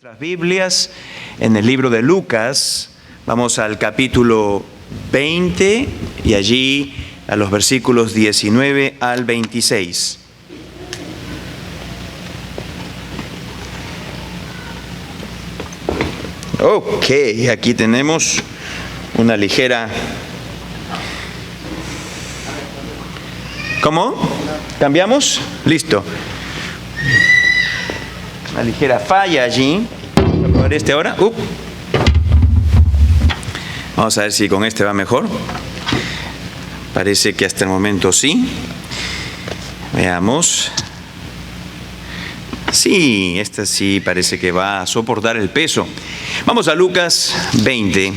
Nuestras Biblias en el libro de Lucas, vamos al capítulo 20 y allí a los versículos 19 al 26. Ok, aquí tenemos una ligera... ¿Cómo? ¿Cambiamos? Listo. Una ligera falla allí. Voy a probar este ahora. Vamos a ver si con este va mejor. Parece que hasta el momento sí. Veamos. Sí, esta sí parece que va a soportar el peso. Vamos a Lucas 20.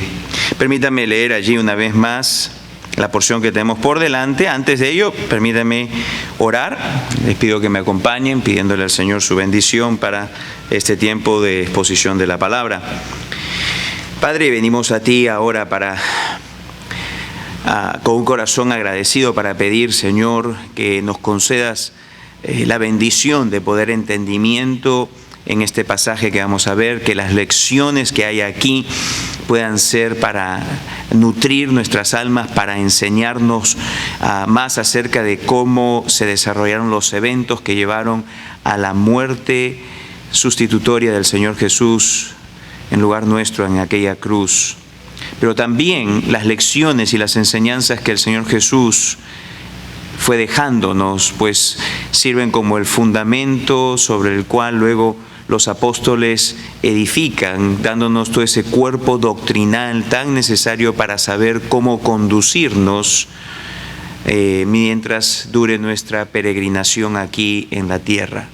Permítanme leer allí una vez más la porción que tenemos por delante. Antes de ello, permítanme orar. Les pido que me acompañen, pidiéndole al Señor su bendición para este tiempo de exposición de la palabra. Padre, venimos a ti ahora con un corazón agradecido para pedir, Señor, que nos concedas la bendición de poder entendimiento en este pasaje que vamos a ver, que las lecciones que hay aquí puedan ser para nutrir nuestras almas, para enseñarnos más acerca de cómo se desarrollaron los eventos que llevaron a la muerte sustitutoria del Señor Jesús en lugar nuestro en aquella cruz. Pero también las lecciones y las enseñanzas que el Señor Jesús fue dejándonos, pues sirven como el fundamento sobre el cual luego los apóstoles edifican, dándonos todo ese cuerpo doctrinal tan necesario para saber cómo conducirnos mientras dure nuestra peregrinación aquí en la tierra.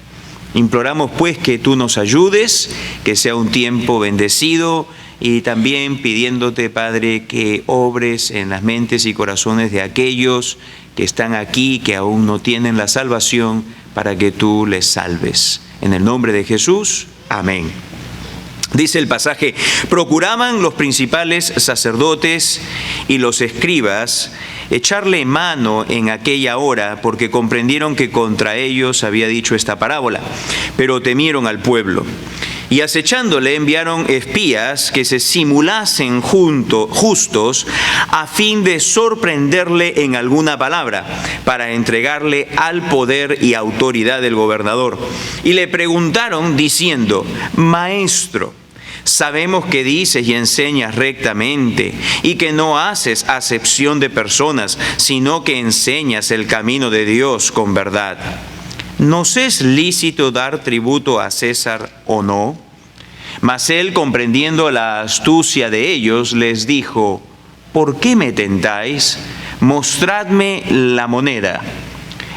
Imploramos pues que tú nos ayudes, que sea un tiempo bendecido, y también pidiéndote, Padre, que obres en las mentes y corazones de aquellos que están aquí, que aún no tienen la salvación, para que tú les salves. En el nombre de Jesús, amén. Dice el pasaje: procuraban los principales sacerdotes y los escribas echarle mano en aquella hora, porque comprendieron que contra ellos había dicho esta parábola, pero temieron al pueblo. Y acechándole enviaron espías que se simulasen justos a fin de sorprenderle en alguna palabra, para entregarle al poder y autoridad del gobernador. Y le preguntaron diciendo: Maestro, sabemos que dices y enseñas rectamente y que no haces acepción de personas, sino que enseñas el camino de Dios con verdad. ¿Nos es lícito dar tributo a César o no? Mas él, comprendiendo la astucia de ellos, les dijo: ¿por qué me tentáis? Mostradme la moneda.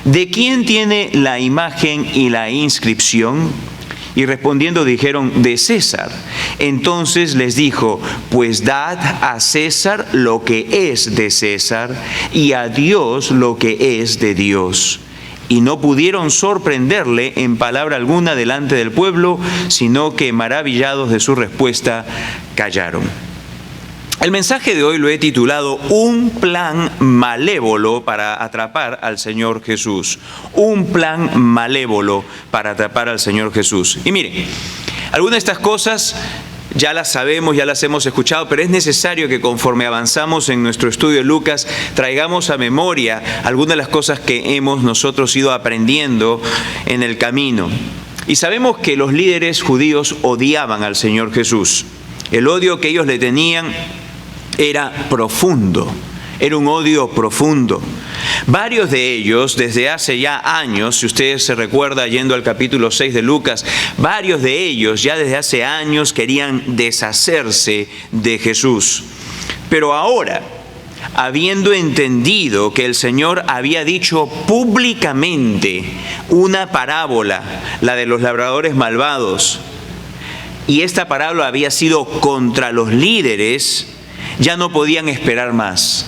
¿De quién tiene la imagen y la inscripción? Y respondiendo dijeron: de César. Entonces les dijo: pues dad a César lo que es de César y a Dios lo que es de Dios. Y no pudieron sorprenderle en palabra alguna delante del pueblo, sino que, maravillados de su respuesta, callaron. El mensaje de hoy lo he titulado Un plan malévolo para atrapar al Señor Jesús. Un plan malévolo para atrapar al Señor Jesús. Y mire, algunas de estas cosas ya las sabemos, ya las hemos escuchado, pero es necesario que conforme avanzamos en nuestro estudio de Lucas, traigamos a memoria algunas de las cosas que hemos nosotros ido aprendiendo en el camino. Y sabemos que los líderes judíos odiaban al Señor Jesús. El odio que ellos le tenían era profundo, era un odio profundo. Varios de ellos, desde hace ya años, si usted se recuerda yendo al capítulo 6 de Lucas, varios de ellos ya desde hace años querían deshacerse de Jesús. Pero ahora, habiendo entendido que el Señor había dicho públicamente una parábola, la de los labradores malvados, y esta parábola había sido contra los líderes, ya no podían esperar más.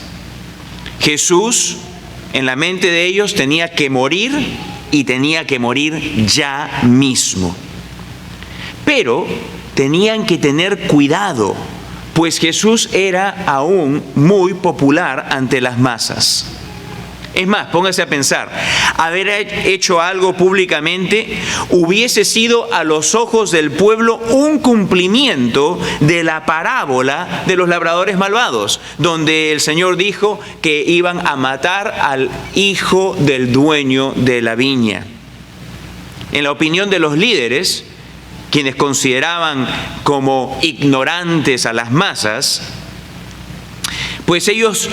Jesús, en la mente de ellos, tenía que morir, y tenía que morir ya mismo. Pero tenían que tener cuidado, pues Jesús era aún muy popular ante las masas. Es más, póngase a pensar, haber hecho algo públicamente hubiese sido a los ojos del pueblo un cumplimiento de la parábola de los labradores malvados, donde el Señor dijo que iban a matar al hijo del dueño de la viña. En la opinión de los líderes, quienes consideraban como ignorantes a las masas, pues ellos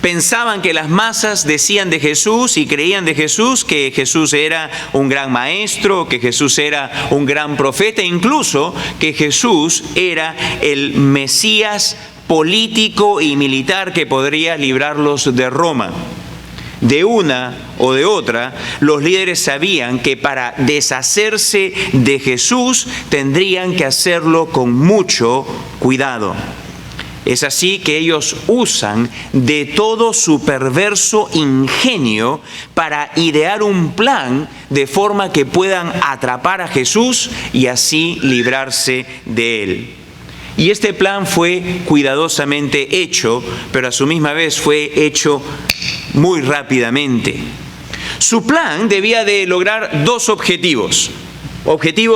pensaban que las masas decían de Jesús y creían de Jesús que Jesús era un gran maestro, que Jesús era un gran profeta, incluso que Jesús era el Mesías político y militar que podría librarlos de Roma. De una o de otra, los líderes sabían que para deshacerse de Jesús tendrían que hacerlo con mucho cuidado. Es así que ellos usan de todo su perverso ingenio para idear un plan de forma que puedan atrapar a Jesús y así librarse de él. Y este plan fue cuidadosamente hecho, pero a su misma vez fue hecho muy rápidamente. Su plan debía de lograr dos objetivos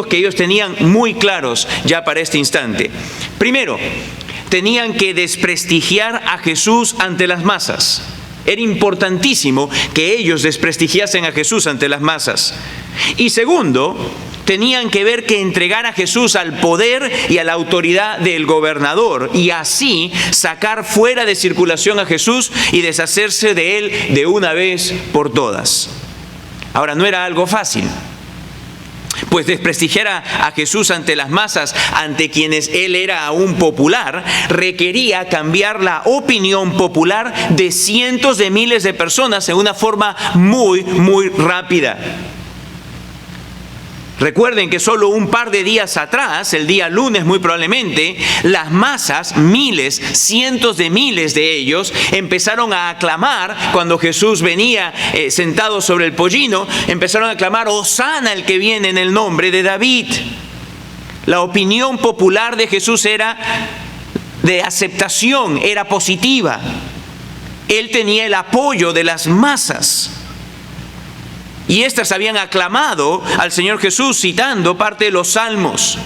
que ellos tenían muy claros ya para este instante. Primero, tenían que desprestigiar a Jesús ante las masas. Era importantísimo que ellos desprestigiasen a Jesús ante las masas. Y segundo, tenían que ver que entregar a Jesús al poder y a la autoridad del gobernador y así sacar fuera de circulación a Jesús y deshacerse de él de una vez por todas. Ahora, no era algo fácil, pues desprestigiar a Jesús ante las masas, ante quienes él era aún popular, requería cambiar la opinión popular de cientos de miles de personas en una forma muy, muy rápida. Recuerden que solo un par de días atrás, el día lunes muy probablemente, las masas, miles, cientos de miles de ellos, empezaron a aclamar cuando Jesús venía sentado sobre el pollino, empezaron a aclamar: Hosana el que viene en el nombre de David. La opinión popular de Jesús era de aceptación, era positiva. Él tenía el apoyo de las masas. Y éstas habían aclamado al Señor Jesús citando parte de los salmos.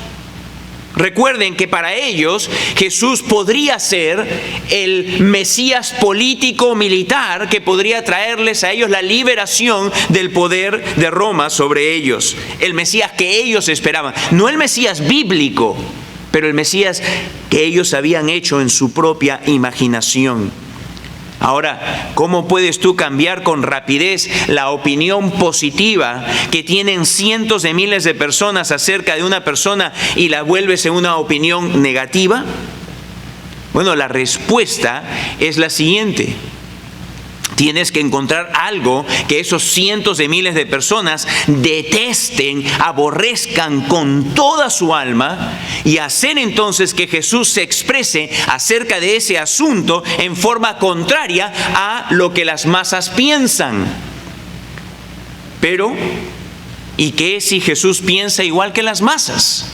Recuerden que para ellos Jesús podría ser el Mesías político militar que podría traerles a ellos la liberación del poder de Roma sobre ellos. El Mesías que ellos esperaban. No el Mesías bíblico, pero el Mesías que ellos habían hecho en su propia imaginación. Ahora, ¿cómo puedes tú cambiar con rapidez la opinión positiva que tienen cientos de miles de personas acerca de una persona y la vuelves en una opinión negativa? Bueno, la respuesta es la siguiente. Tienes que encontrar algo que esos cientos de miles de personas detesten, aborrezcan con toda su alma y hacer entonces que Jesús se exprese acerca de ese asunto en forma contraria a lo que las masas piensan. Pero, ¿y qué si Jesús piensa igual que las masas?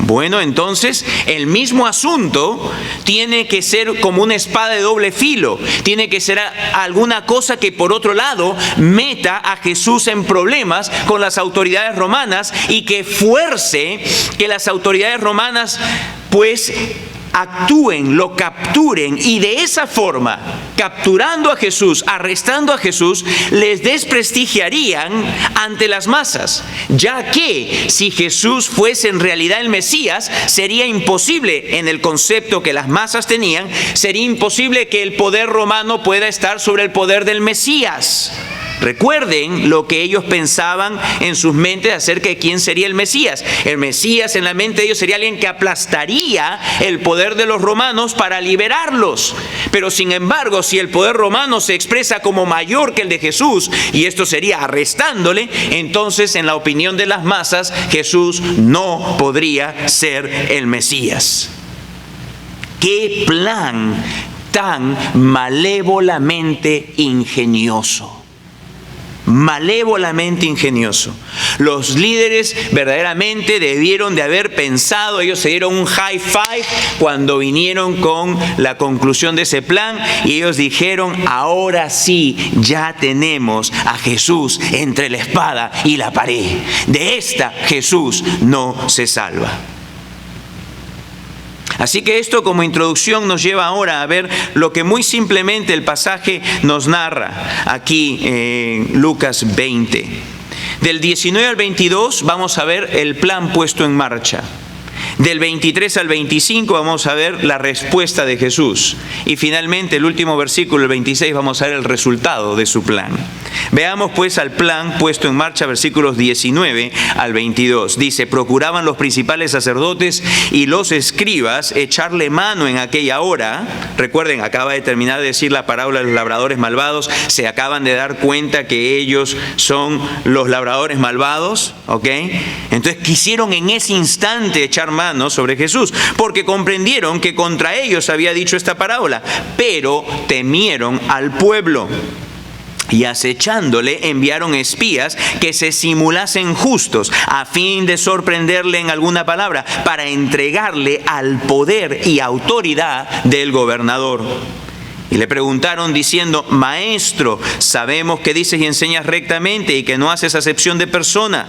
Bueno, entonces el mismo asunto tiene que ser como una espada de doble filo. Tiene que ser alguna cosa que por otro lado meta a Jesús en problemas con las autoridades romanas y que fuerce que las autoridades romanas pues actúen, lo capturen y de esa forma, capturando a Jesús, arrestando a Jesús, les desprestigiarían ante las masas, ya que si Jesús fuese en realidad el Mesías, sería imposible, en el concepto que las masas tenían, sería imposible que el poder romano pueda estar sobre el poder del Mesías. Recuerden lo que ellos pensaban en sus mentes acerca de quién sería el Mesías. El Mesías en la mente de ellos sería alguien que aplastaría el poder de los romanos para liberarlos. Pero sin embargo, si el poder romano se expresa como mayor que el de Jesús, y esto sería arrestándole, entonces en la opinión de las masas, Jesús no podría ser el Mesías. ¡Qué plan tan malévolamente ingenioso! malévolamente ingenioso. Los líderes verdaderamente debieron de haber pensado, ellos se dieron un high five cuando vinieron con la conclusión de ese plan y ellos dijeron, ahora sí, ya tenemos a Jesús entre la espada y la pared. De esta Jesús no se salva. Así que esto como introducción nos lleva ahora a ver lo que muy simplemente el pasaje nos narra aquí en Lucas 20. Del 19 al 22 vamos a ver el plan puesto en marcha. Del 23 al 25 vamos a ver la respuesta de Jesús. Y finalmente, el último versículo, el 26, vamos a ver el resultado de su plan. Veamos pues al plan puesto en marcha, versículos 19 al 22. Dice, procuraban los principales sacerdotes y los escribas echarle mano en aquella hora. Recuerden, acaba de terminar de decir la parábola de los labradores malvados. Se acaban de dar cuenta que ellos son los labradores malvados, ¿ok? Entonces quisieron en ese instante echar mano sobre Jesús, porque comprendieron que contra ellos había dicho esta parábola, pero temieron al pueblo. Y acechándole enviaron espías que se simulasen justos a fin de sorprenderle en alguna palabra para entregarle al poder y autoridad del gobernador. Y le preguntaron diciendo, Maestro, sabemos que dices y enseñas rectamente y que no haces acepción de persona,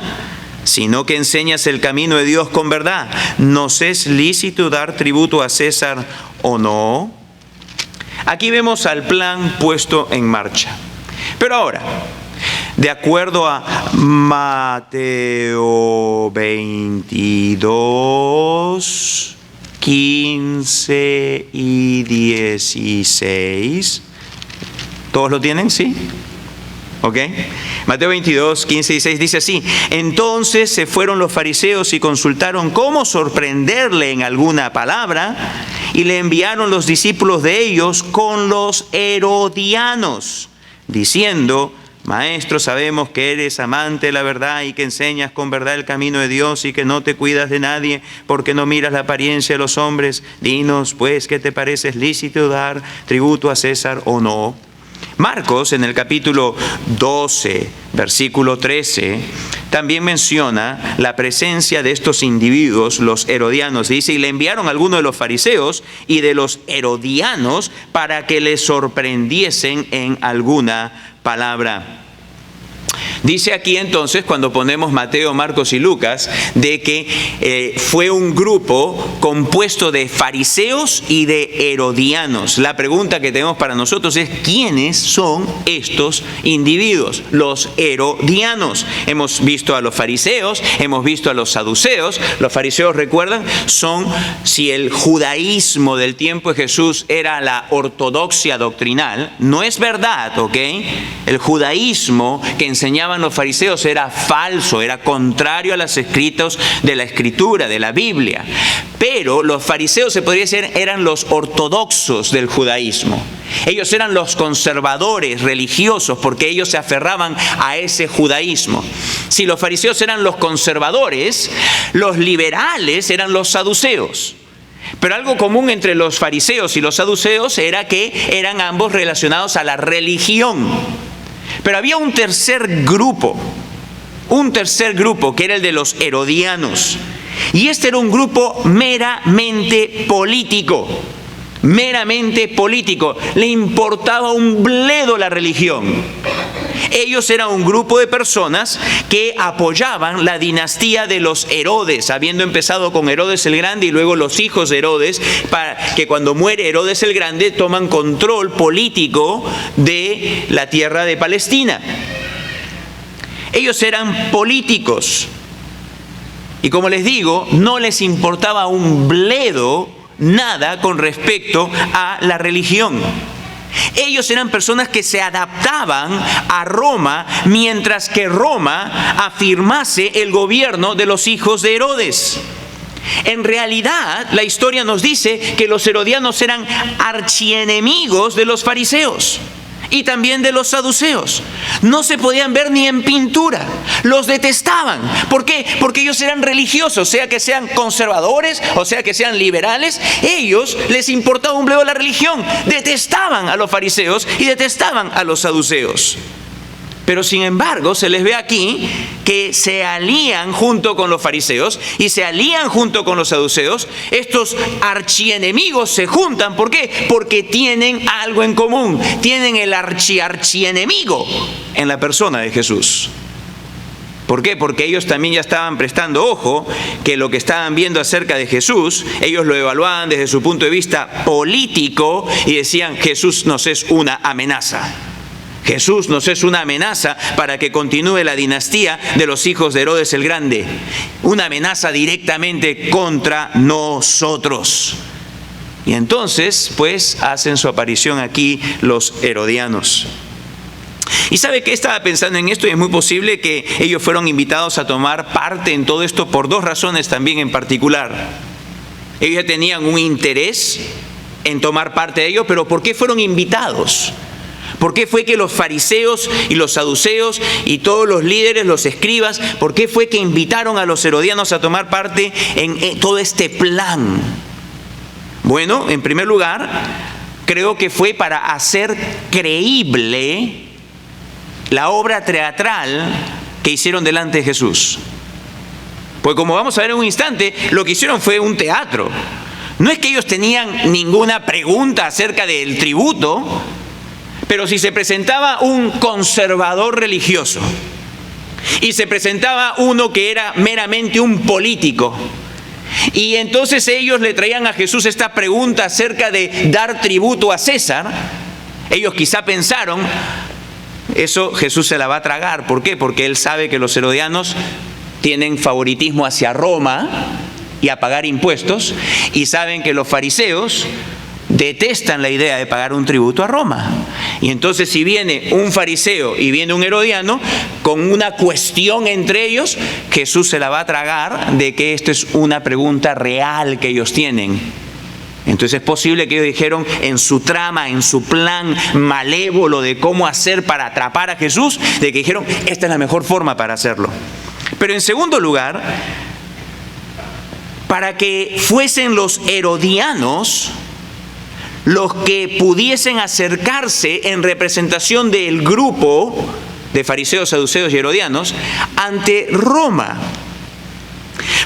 sino que enseñas el camino de Dios con verdad. ¿Nos es lícito dar tributo a César o no? Aquí vemos al plan puesto en marcha. Pero ahora, de acuerdo a Mateo 22, 15 y 16, ¿todos lo tienen? ¿Sí? ¿Ok? Mateo 22, 15 y 16 dice así: entonces se fueron los fariseos y consultaron cómo sorprenderle en alguna palabra, y le enviaron los discípulos de ellos con los herodianos, diciendo, Maestro, sabemos que eres amante de la verdad y que enseñas con verdad el camino de Dios y que no te cuidas de nadie porque no miras la apariencia de los hombres. Dinos, pues, ¿qué te parece? ¿Es lícito dar tributo a César o no? Marcos, en el capítulo 12, versículo 13, también menciona la presencia de estos individuos, los herodianos. Dice, y le enviaron a algunos de los fariseos y de los herodianos para que les sorprendiesen en alguna palabra. Dice aquí entonces, cuando ponemos Mateo, Marcos y Lucas, de que fue un grupo compuesto de fariseos y de herodianos. La pregunta que tenemos para nosotros es, ¿quiénes son estos individuos? Los herodianos. Hemos visto a los fariseos, hemos visto a los saduceos. Los fariseos, recuerdan, son, si el judaísmo del tiempo de Jesús era la ortodoxia doctrinal, no es verdad, ¿ok? El judaísmo que enseñaban los fariseos era falso, era contrario a los escritos de la Escritura, de la Biblia. Pero los fariseos, se podría decir, eran los ortodoxos del judaísmo. Ellos eran los conservadores religiosos porque ellos se aferraban a ese judaísmo. Si los fariseos eran los conservadores, los liberales eran los saduceos. Pero algo común entre los fariseos y los saduceos era que eran ambos relacionados a la religión. Pero había un tercer grupo que era el de los herodianos. Y este era un grupo meramente político. Le importaba un bledo la religión. Ellos eran un grupo de personas que apoyaban la dinastía de los Herodes, habiendo empezado con Herodes el Grande y luego los hijos de Herodes, para que cuando muere Herodes el Grande toman control político de la tierra de Palestina. Ellos eran políticos y, como les digo, no les importaba un bledo nada con respecto a la religión. Ellos eran personas que se adaptaban a Roma mientras que Roma afirmase el gobierno de los hijos de Herodes. En realidad, la historia nos dice que los herodianos eran archienemigos de los fariseos y también de los saduceos. No se podían ver ni en pintura. Los detestaban. ¿Por qué? Porque ellos eran religiosos, sea que sean conservadores o sea que sean liberales. Ellos les importaba un bledo la religión. Detestaban a los fariseos y detestaban a los saduceos. Pero sin embargo, se les ve aquí que se alían junto con los fariseos y se alían junto con los saduceos. Estos archienemigos se juntan. ¿Por qué? Porque tienen algo en común. Tienen el archienemigo en la persona de Jesús. ¿Por qué? Porque ellos también ya estaban prestando ojo que lo que estaban viendo acerca de Jesús, ellos lo evaluaban desde su punto de vista político y decían: Jesús nos es una amenaza. Jesús nos es una amenaza para que continúe la dinastía de los hijos de Herodes el Grande. Una amenaza directamente contra nosotros. Y entonces, pues, hacen su aparición aquí los herodianos. Y sabe que estaba pensando en esto, y es muy posible que ellos fueron invitados a tomar parte en todo esto por dos razones también en particular. Ellos tenían un interés en tomar parte de ello, pero ¿por qué fueron invitados? ¿Por qué fue que los fariseos y los saduceos y todos los líderes, los escribas, por qué fue que invitaron a los herodianos a tomar parte en todo este plan? Bueno, en primer lugar, creo que fue para hacer creíble la obra teatral que hicieron delante de Jesús. Pues como vamos a ver en un instante, lo que hicieron fue un teatro. No es que ellos tenían ninguna pregunta acerca del tributo, pero si se presentaba un conservador religioso y se presentaba uno que era meramente un político, y entonces ellos le traían a Jesús esta pregunta acerca de dar tributo a César, ellos quizá pensaron: eso Jesús se la va a tragar. ¿Por qué? Porque él sabe que los herodianos tienen favoritismo hacia Roma y a pagar impuestos, y saben que los fariseos detestan la idea de pagar un tributo a Roma. Y entonces, si viene un fariseo y viene un herodiano con una cuestión entre ellos, Jesús se la va a tragar de que esto es una pregunta real que ellos tienen. Entonces es posible que ellos dijeron en su trama, en su plan malévolo de cómo hacer para atrapar a Jesús, de que dijeron: esta es la mejor forma para hacerlo. Pero en segundo lugar, para que fuesen los herodianos los que pudiesen acercarse en representación del grupo de fariseos, saduceos y herodianos ante Roma.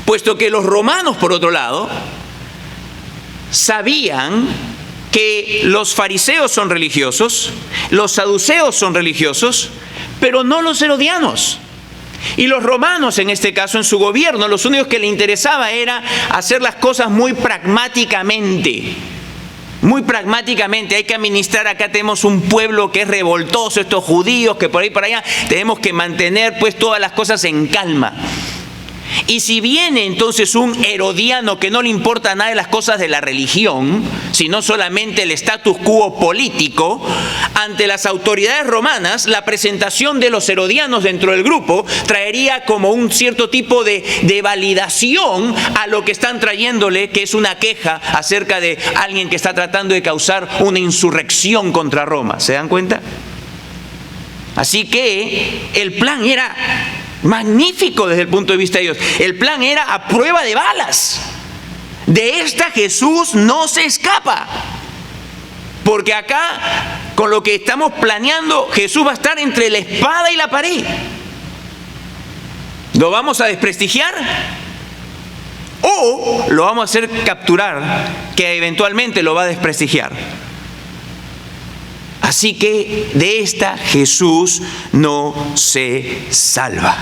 Puesto que los romanos, por otro lado, sabían que los fariseos son religiosos, los saduceos son religiosos, pero no los herodianos. Y los romanos, en este caso, en su gobierno, los únicos que les interesaba era hacer las cosas muy pragmáticamente. Muy pragmáticamente, hay que administrar. Acá tenemos un pueblo que es revoltoso, estos judíos que por ahí por allá, tenemos que mantener pues todas las cosas en calma. Y si viene entonces un herodiano que no le importa nada de las cosas de la religión, sino solamente el status quo político, ante las autoridades romanas, la presentación de los herodianos dentro del grupo traería como un cierto tipo de validación a lo que están trayéndole, que es una queja acerca de alguien que está tratando de causar una insurrección contra Roma. ¿Se dan cuenta? Así que el plan era magnífico desde el punto de vista de Dios. El plan era a prueba de balas. De esta Jesús no se escapa. Porque acá, con lo que estamos planeando, Jesús va a estar entre la espada y la pared. ¿Lo vamos a desprestigiar? ¿O lo vamos a hacer capturar, que eventualmente lo va a desprestigiar? Así que de esta Jesús no se salva.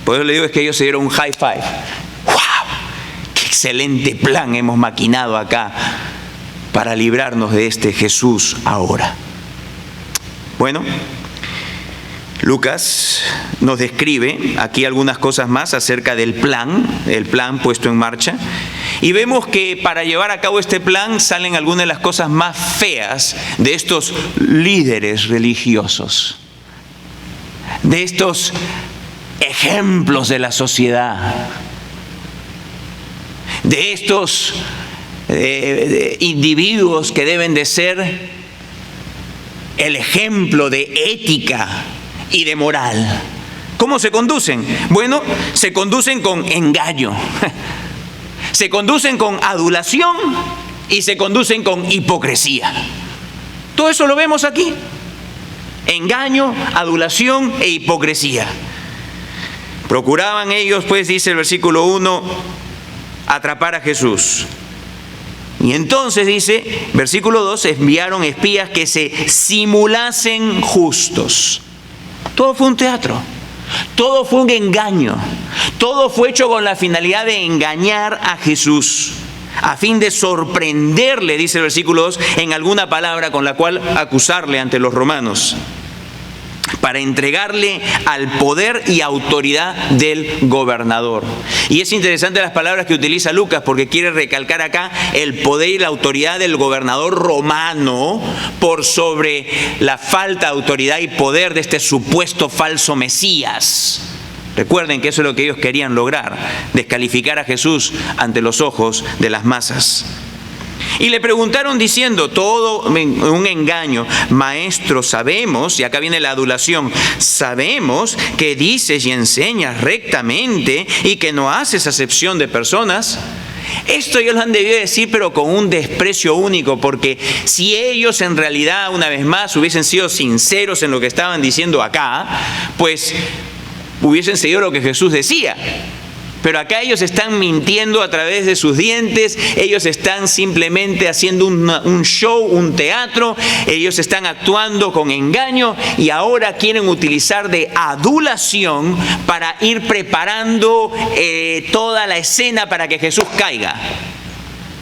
Por eso le digo, es que ellos se dieron un high five. ¡Wow! ¡Qué excelente plan hemos maquinado acá para librarnos de este Jesús ahora! Bueno, Lucas nos describe aquí algunas cosas más acerca del plan, el plan puesto en marcha. Y vemos que para llevar a cabo este plan salen algunas de las cosas más feas de estos líderes religiosos, de estos ejemplos de la sociedad, de estos individuos que deben de ser el ejemplo de ética y de moral. ¿Cómo se conducen? Bueno, se conducen con engaño. Se conducen con adulación y se conducen con hipocresía. Todo eso lo vemos aquí. Engaño, adulación e hipocresía. Procuraban ellos, pues, dice el versículo 1, atrapar a Jesús. Y entonces, dice, versículo 2, enviaron espías que se simulasen justos. Todo fue un teatro. Todo fue un engaño. Todo fue hecho con la finalidad de engañar a Jesús, a fin de sorprenderle, dice el versículo 2, en alguna palabra con la cual acusarle ante los romanos, para entregarle al poder y autoridad del gobernador. Y es interesante las palabras que utiliza Lucas, porque quiere recalcar acá el poder y la autoridad del gobernador romano por sobre la falta de autoridad y poder de este supuesto falso Mesías. Recuerden que eso es lo que ellos querían lograr, descalificar a Jesús ante los ojos de las masas. Y le preguntaron diciendo, todo un engaño, maestro, sabemos, y acá viene la adulación, sabemos que dices y enseñas rectamente y que no haces acepción de personas. Esto ellos lo han debido decir, pero con un desprecio único, porque si ellos en realidad, una vez más, hubiesen sido sinceros en lo que estaban diciendo acá, pues hubiesen seguido lo que Jesús decía. Pero acá ellos están mintiendo a través de sus dientes, ellos están simplemente haciendo un show, un teatro, ellos están actuando con engaño y ahora quieren utilizar de adulación para ir preparando toda la escena para que Jesús caiga.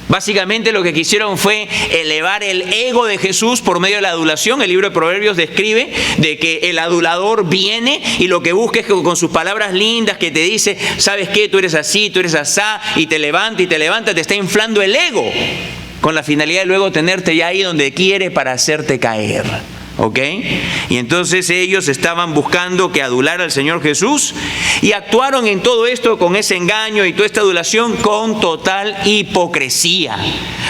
Básicamente lo que quisieron fue elevar el ego de Jesús por medio de la adulación. El libro de Proverbios describe de que el adulador viene y lo que busca es que con sus palabras lindas que te dice, ¿sabes qué? Tú eres así, tú eres asá, y te levanta, te está inflando el ego con la finalidad de luego tenerte ya ahí donde quiere para hacerte caer. ¿Ok? Y entonces ellos estaban buscando que adulara al Señor Jesús y actuaron en todo esto con ese engaño y toda esta adulación con total hipocresía.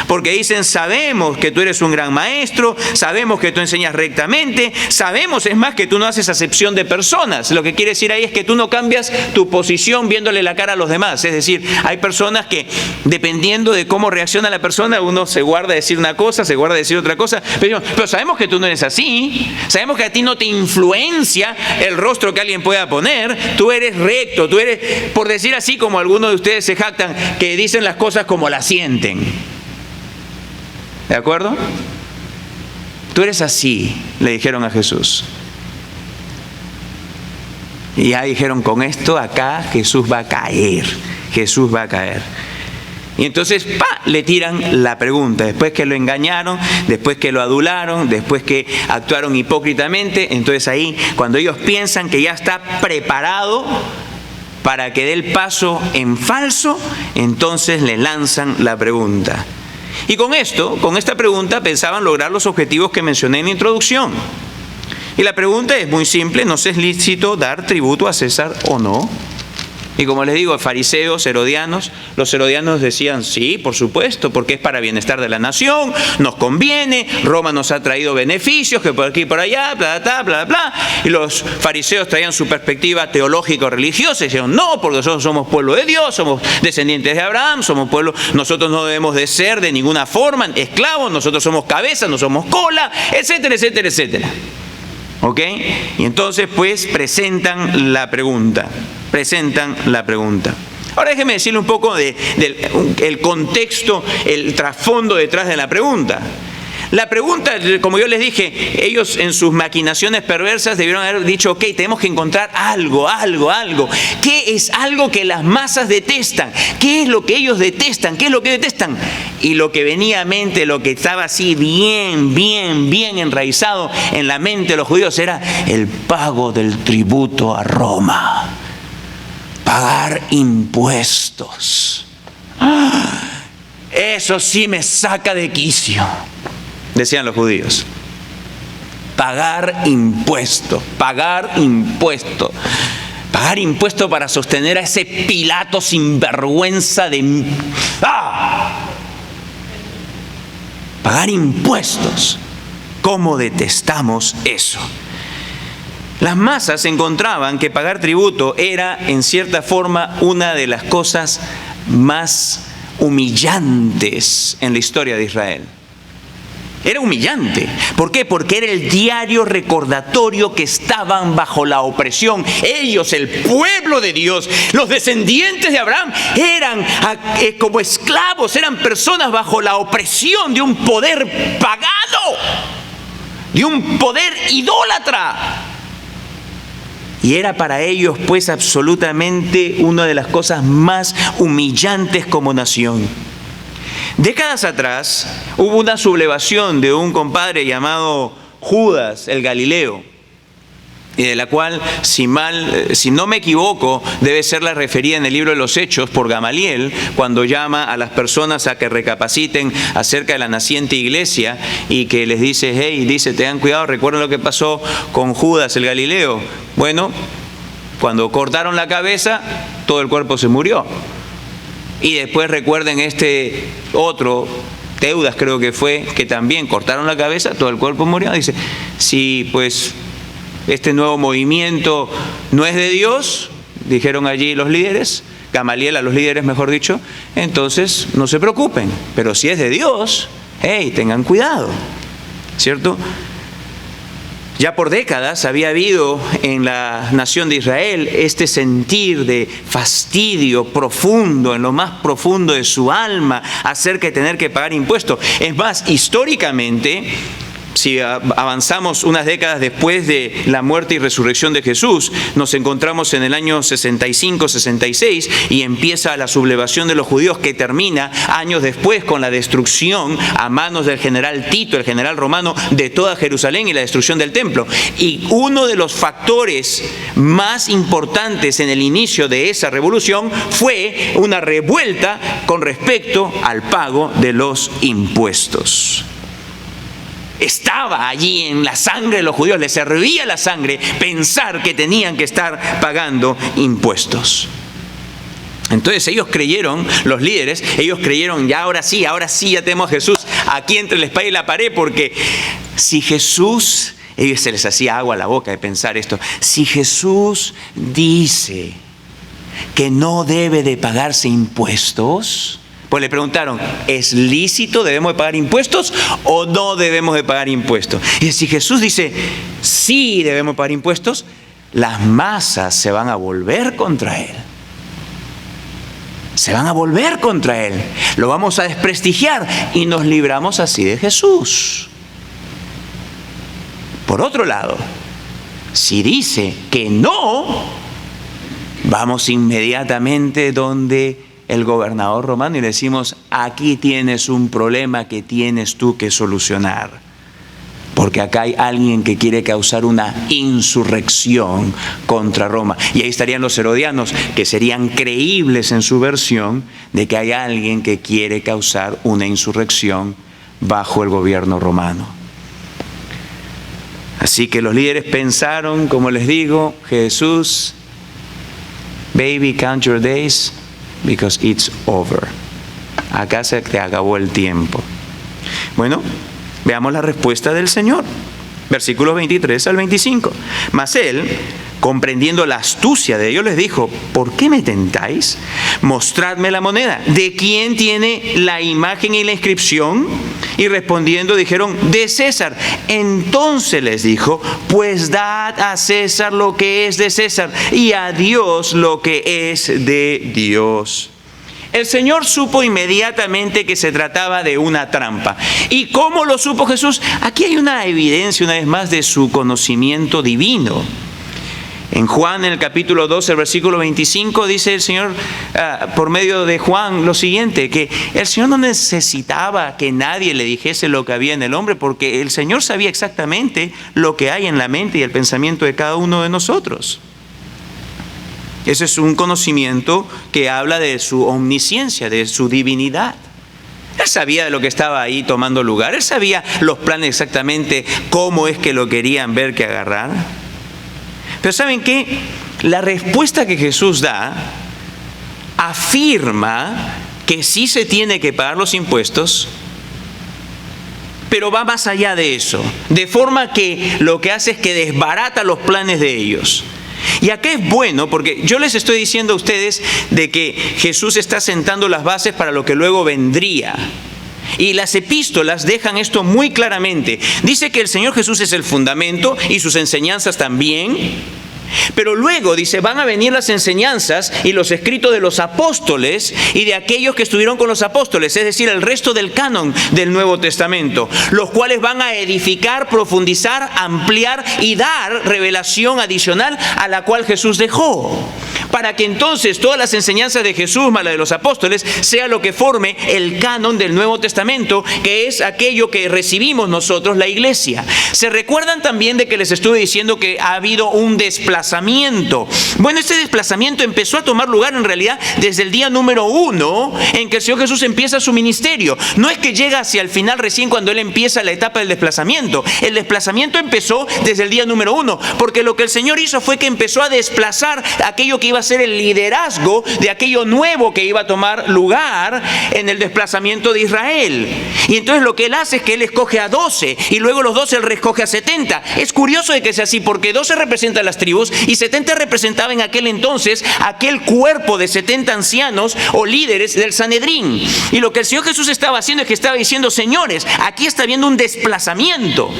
Porque dicen, sabemos que tú eres un gran maestro, sabemos que tú enseñas rectamente, sabemos, es más, que tú no haces acepción de personas. Lo que quiere decir ahí es que tú no cambias tu posición viéndole la cara a los demás. Es decir, hay personas que dependiendo de cómo reacciona la persona, uno se guarda decir una cosa, se guarda decir otra cosa, pero sabemos que tú no eres así. Sabemos que a ti no te influencia el rostro que alguien pueda poner. Tú eres recto, tú eres, por decir así, como algunos de ustedes se jactan, que dicen las cosas como las sienten. ¿De acuerdo? Tú eres así, le dijeron a Jesús. Y ya dijeron, con esto acá Jesús va a caer. Jesús va a caer. Y entonces, le tiran la pregunta. Después que lo engañaron, después que lo adularon, después que actuaron hipócritamente, entonces ahí, cuando ellos piensan que ya está preparado para que dé el paso en falso, entonces le lanzan la pregunta. Y con esta pregunta pensaban lograr los objetivos que mencioné en la introducción. Y la pregunta es muy simple, ¿nos es lícito dar tributo a César o no? Y como les digo, fariseos, herodianos, los herodianos decían, sí, por supuesto, porque es para bienestar de la nación, nos conviene, Roma nos ha traído beneficios, que por aquí y por allá, bla, bla, bla, bla. Y los fariseos traían su perspectiva teológico-religiosa y decían, no, porque nosotros somos pueblo de Dios, somos descendientes de Abraham, somos pueblo, nosotros no debemos de ser de ninguna forma esclavos, nosotros somos cabeza, no somos cola, etcétera, etcétera, etcétera. ¿Ok? Y entonces, pues, presentan la pregunta. Ahora déjeme decirle un poco del contexto, el trasfondo detrás de la pregunta. La pregunta, como yo les dije, ellos en sus maquinaciones perversas debieron haber dicho, ok, tenemos que encontrar algo. ¿Qué es algo que las masas detestan? ¿Qué es lo que ellos detestan? ¿Qué es lo que detestan? Y lo que venía a mente, lo que estaba así bien enraizado en la mente de los judíos era el pago del tributo a Roma. Pagar impuestos. Eso sí me saca de quicio, decían los judíos. Pagar impuesto para sostener a ese Pilato sinvergüenza de... Pagar impuestos. ¿Cómo detestamos eso? Las masas encontraban que pagar tributo era, en cierta forma, una de las cosas más humillantes en la historia de Israel. Era humillante. ¿Por qué? Porque era el diario recordatorio que estaban bajo la opresión. Ellos, el pueblo de Dios, los descendientes de Abraham, eran como esclavos, eran personas bajo la opresión de un poder pagano, de un poder idólatra. Y era para ellos, pues, absolutamente una de las cosas más humillantes como nación. Décadas atrás hubo una sublevación de un compadre llamado Judas el Galileo, y de la cual, si no me equivoco, debe ser la referida en el libro de los Hechos por Gamaliel, cuando llama a las personas a que recapaciten acerca de la naciente iglesia y que les dice, tengan cuidado, recuerden lo que pasó con Judas el Galileo. Bueno, cuando cortaron la cabeza, todo el cuerpo se murió. Y después recuerden este otro, Teudas creo que fue, que también cortaron la cabeza, todo el cuerpo murió. Dice, si pues este nuevo movimiento no es de Dios, dijeron allí los líderes, Gamaliel a los líderes mejor dicho, entonces no se preocupen. Pero si es de Dios, tengan cuidado, ¿cierto? Ya por décadas había habido en la nación de Israel este sentir de fastidio profundo, en lo más profundo de su alma, acerca de tener que pagar impuestos. Es más, históricamente, si avanzamos unas décadas después de la muerte y resurrección de Jesús, nos encontramos en el año 65-66 y empieza la sublevación de los judíos, que termina años después con la destrucción a manos del general Tito, el general romano, de toda Jerusalén y la destrucción del templo. Y uno de los factores más importantes en el inicio de esa revolución fue una revuelta con respecto al pago de los impuestos. Estaba allí en la sangre de los judíos, les servía la sangre pensar que tenían que estar pagando impuestos. Entonces ellos creyeron, los líderes, ya ahora sí, ya tenemos a Jesús aquí entre la espada y la pared, porque si Jesús, ellos se les hacía agua a la boca de pensar esto, si Jesús dice que no debe de pagarse impuestos, pues le preguntaron, ¿es lícito, debemos de pagar impuestos o no debemos de pagar impuestos? Y si Jesús dice, sí debemos pagar impuestos, las masas se van a volver contra Él. Se van a volver contra Él. Lo vamos a desprestigiar y nos libramos así de Jesús. Por otro lado, si dice que no, vamos inmediatamente donde el gobernador romano y le decimos, aquí tienes un problema que tienes tú que solucionar, porque acá hay alguien que quiere causar una insurrección contra Roma. Y ahí estarían los herodianos, que serían creíbles en su versión de que hay alguien que quiere causar una insurrección bajo el gobierno romano. Así que los líderes pensaron, como les digo, Jesús, baby, count your days, because it's over. Acá se te acabó el tiempo. Bueno, veamos la respuesta del Señor. Versículos 23 al 25. Mas Él, comprendiendo la astucia de ellos, les dijo, ¿por qué me tentáis? Mostradme la moneda. ¿De quién tiene la imagen y la inscripción? Y respondiendo dijeron, de César. Entonces les dijo, pues dad a César lo que es de César y a Dios lo que es de Dios. El Señor supo inmediatamente que se trataba de una trampa. ¿Y cómo lo supo Jesús? Aquí hay una evidencia, una vez más, de su conocimiento divino. En Juan, en el capítulo 12, el versículo 25, dice el Señor, por medio de Juan, lo siguiente, que el Señor no necesitaba que nadie le dijese lo que había en el hombre, porque el Señor sabía exactamente lo que hay en la mente y el pensamiento de cada uno de nosotros. Ese es un conocimiento que habla de su omnisciencia, de su divinidad. Él sabía de lo que estaba ahí tomando lugar. Él sabía los planes exactamente, cómo es que lo querían ver que agarrar. Pero ¿saben qué? La respuesta que Jesús da afirma que sí se tiene que pagar los impuestos, pero va más allá de eso. De forma que lo que hace es que desbarata los planes de ellos. Y acá es bueno, porque yo les estoy diciendo a ustedes de que Jesús está sentando las bases para lo que luego vendría. Y las epístolas dejan esto muy claramente. Dice que el Señor Jesús es el fundamento y sus enseñanzas también. Pero luego dice, van a venir las enseñanzas y los escritos de los apóstoles y de aquellos que estuvieron con los apóstoles, es decir, el resto del canon del Nuevo Testamento, los cuales van a edificar, profundizar, ampliar y dar revelación adicional a la cual Jesús dejó, para que entonces todas las enseñanzas de Jesús más la de los apóstoles sea lo que forme el canon del Nuevo Testamento, que es aquello que recibimos nosotros, la iglesia. ¿Se recuerdan también de que les estuve diciendo que ha habido un desplazamiento? Bueno, este desplazamiento empezó a tomar lugar en realidad desde el día número 1 en que el Señor Jesús empieza su ministerio. No es que llega hacia el final recién cuando Él empieza la etapa del desplazamiento. El desplazamiento empezó desde el día número 1, porque lo que el Señor hizo fue que empezó a desplazar aquello que iba a ser el liderazgo de aquello nuevo que iba a tomar lugar en el desplazamiento de Israel. Y entonces lo que Él hace es que Él escoge a 12 y luego los 12 Él escoge a 70. Es curioso de que sea así, porque 12 representan las tribus y 70 representaba en aquel entonces aquel cuerpo de 70 ancianos o líderes del Sanedrín. Y lo que el Señor Jesús estaba haciendo es que estaba diciendo, señores, aquí está habiendo un desplazamiento,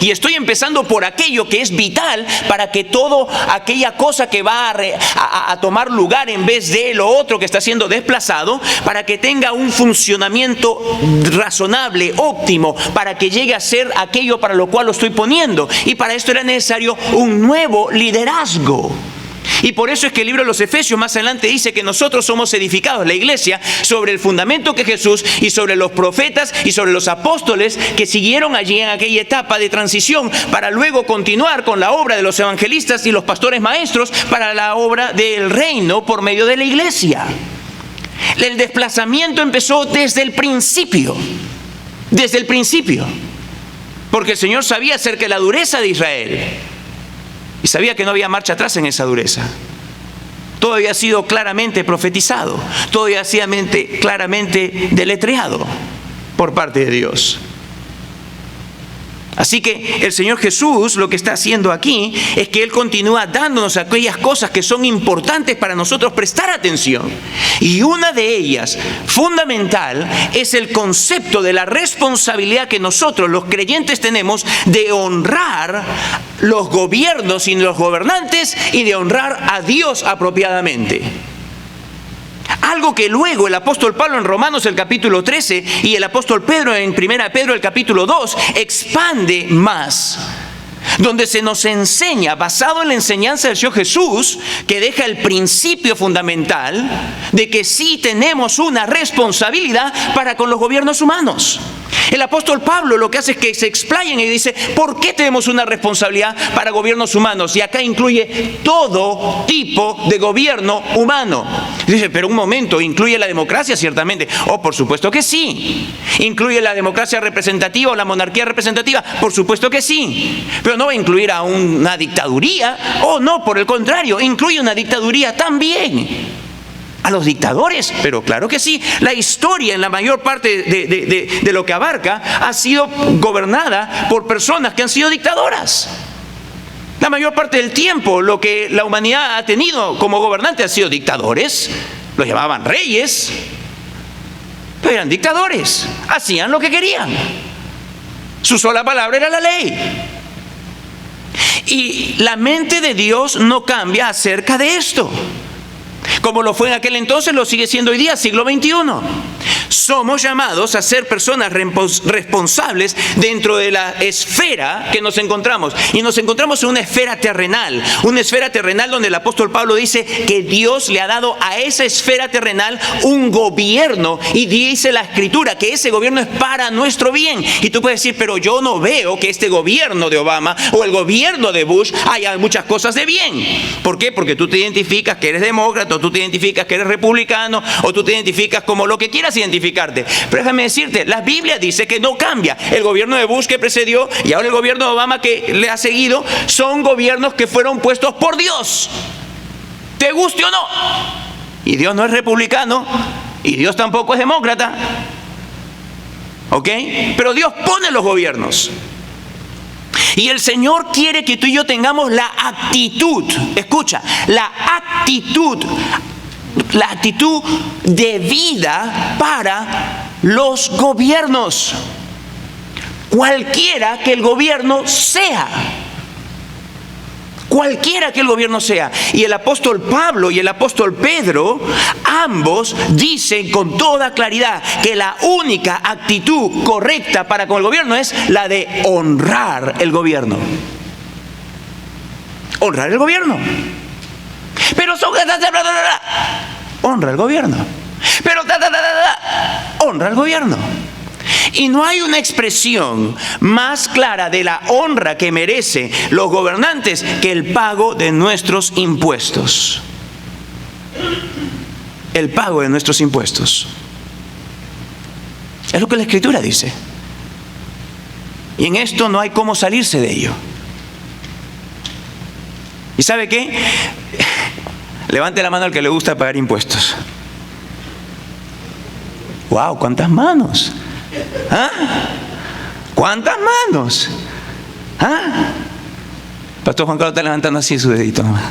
y estoy empezando por aquello que es vital para que toda aquella cosa que va a tomar lugar en vez de lo otro que está siendo desplazado, para que tenga un funcionamiento razonable, óptimo, para que llegue a ser aquello para lo cual lo estoy poniendo. Y para esto era necesario un nuevo liderazgo. Y por eso es que el libro de los Efesios más adelante dice que nosotros somos edificados, la iglesia, sobre el fundamento que Jesús y sobre los profetas y sobre los apóstoles que siguieron allí en aquella etapa de transición para luego continuar con la obra de los evangelistas y los pastores maestros para la obra del reino por medio de la iglesia. El desplazamiento empezó desde el principio, porque el Señor sabía acerca de la dureza de Israel. Y sabía que no había marcha atrás en esa dureza. Todo había sido claramente profetizado. Todo había sido claramente deletreado por parte de Dios. Así que el Señor Jesús lo que está haciendo aquí es que Él continúa dándonos aquellas cosas que son importantes para nosotros prestar atención. Y una de ellas, fundamental, es el concepto de la responsabilidad que nosotros, los creyentes, tenemos de honrar los gobiernos y los gobernantes y de honrar a Dios apropiadamente. Algo que luego el apóstol Pablo en Romanos el capítulo 13 y el apóstol Pedro en 1 Pedro el capítulo 2 expande más, donde se nos enseña, basado en la enseñanza del Señor Jesús, que deja el principio fundamental de que sí tenemos una responsabilidad para con los gobiernos humanos. El apóstol Pablo lo que hace es que se explayen y dice, ¿por qué tenemos una responsabilidad para gobiernos humanos? Y acá incluye todo tipo de gobierno humano. Dice, pero un momento, ¿incluye la democracia? Ciertamente. Oh, por supuesto que sí. ¿Incluye la democracia representativa o la monarquía representativa? Por supuesto que sí. Pero no va a incluir a una dictaduría. Oh, no, por el contrario, incluye una dictaduría también. A los dictadores, pero claro que sí. La historia en la mayor parte de lo que abarca ha sido gobernada por personas que han sido dictadoras. La mayor parte del tiempo lo que la humanidad ha tenido como gobernante han sido dictadores. Los llamaban reyes, pero eran dictadores. Hacían lo que querían. Su sola palabra era la ley. Y la mente de Dios no cambia acerca de esto. Como lo fue en aquel entonces, lo sigue siendo hoy día, siglo XXI. Somos llamados a ser personas responsables dentro de la esfera que nos encontramos. Y nos encontramos en una esfera terrenal donde el apóstol Pablo dice que Dios le ha dado a esa esfera terrenal un gobierno. Y dice la Escritura que ese gobierno es para nuestro bien. Y tú puedes decir, pero yo no veo que este gobierno de Obama o el gobierno de Bush haya muchas cosas de bien. ¿Por qué? Porque tú te identificas que eres demócrata, o tú te identificas que eres republicano, o tú te identificas como lo que quieras identificarte. Pero déjame decirte, la Biblia dice que no cambia. El gobierno de Bush que precedió y ahora el gobierno de Obama que le ha seguido son gobiernos que fueron puestos por Dios, te guste o no. Y Dios no es republicano y Dios tampoco es demócrata, ¿ok? Pero Dios pone los gobiernos. Y el Señor quiere que tú y yo tengamos la actitud, escucha, la actitud la actitud debida para los gobiernos, cualquiera que el gobierno sea. Cualquiera que el gobierno sea. Y el apóstol Pablo y el apóstol Pedro, ambos dicen con toda claridad que la única actitud correcta para con el gobierno es la de honrar el gobierno. Honrar el gobierno. Pero honra el gobierno. Pero honra el gobierno. Y no hay una expresión más clara de la honra que merecen los gobernantes que el pago de nuestros impuestos. El pago de nuestros impuestos. Es lo que la Escritura dice. Y en esto no hay cómo salirse de ello. ¿Y sabe qué? Levante la mano al que le gusta pagar impuestos. ¡Wow! ¿Cuántas manos? ¿Ah? ¿Cuántas manos? ¿Ah? Pastor Juan Carlos está levantando así su dedito nomás.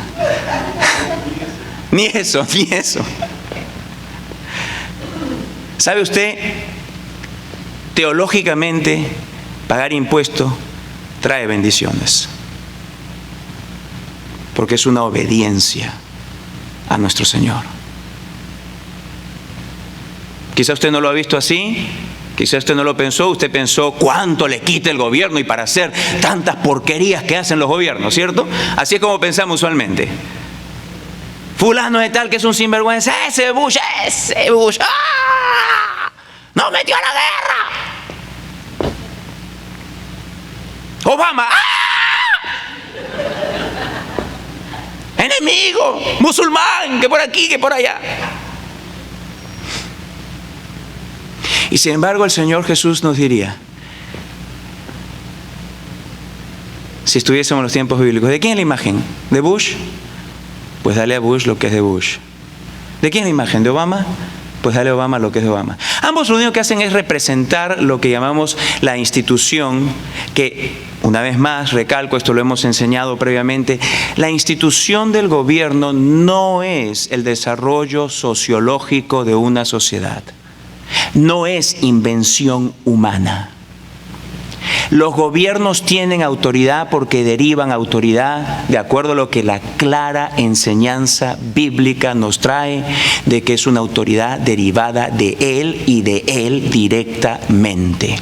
Ni eso, ni eso. ¿Sabe usted? Teológicamente, pagar impuestos trae bendiciones. Porque es una obediencia a nuestro Señor. Quizá usted no lo ha visto así. Quizá usted no lo pensó, usted pensó cuánto le quita el gobierno y para hacer tantas porquerías que hacen los gobiernos, ¿cierto? Así es como pensamos usualmente. Fulano de tal que es un sinvergüenza, ese Bush, ¡ah! ¡No metió a la guerra! Obama, ¡ah! Enemigo, musulmán, que por aquí, que por allá. Y sin embargo el Señor Jesús nos diría, si estuviésemos en los tiempos bíblicos, ¿de quién es la imagen? ¿De Bush? Pues dale a Bush lo que es de Bush. ¿De quién es la imagen? ¿De Obama? Pues dale a Obama lo que es de Obama. Ambos lo único que hacen es representar lo que llamamos la institución, que una vez más, recalco, esto lo hemos enseñado previamente, la institución del gobierno no es el desarrollo sociológico de una sociedad. No es invención humana. Los gobiernos tienen autoridad porque derivan autoridad de acuerdo a lo que la clara enseñanza bíblica nos trae, de que es una autoridad derivada de Él y de Él directamente.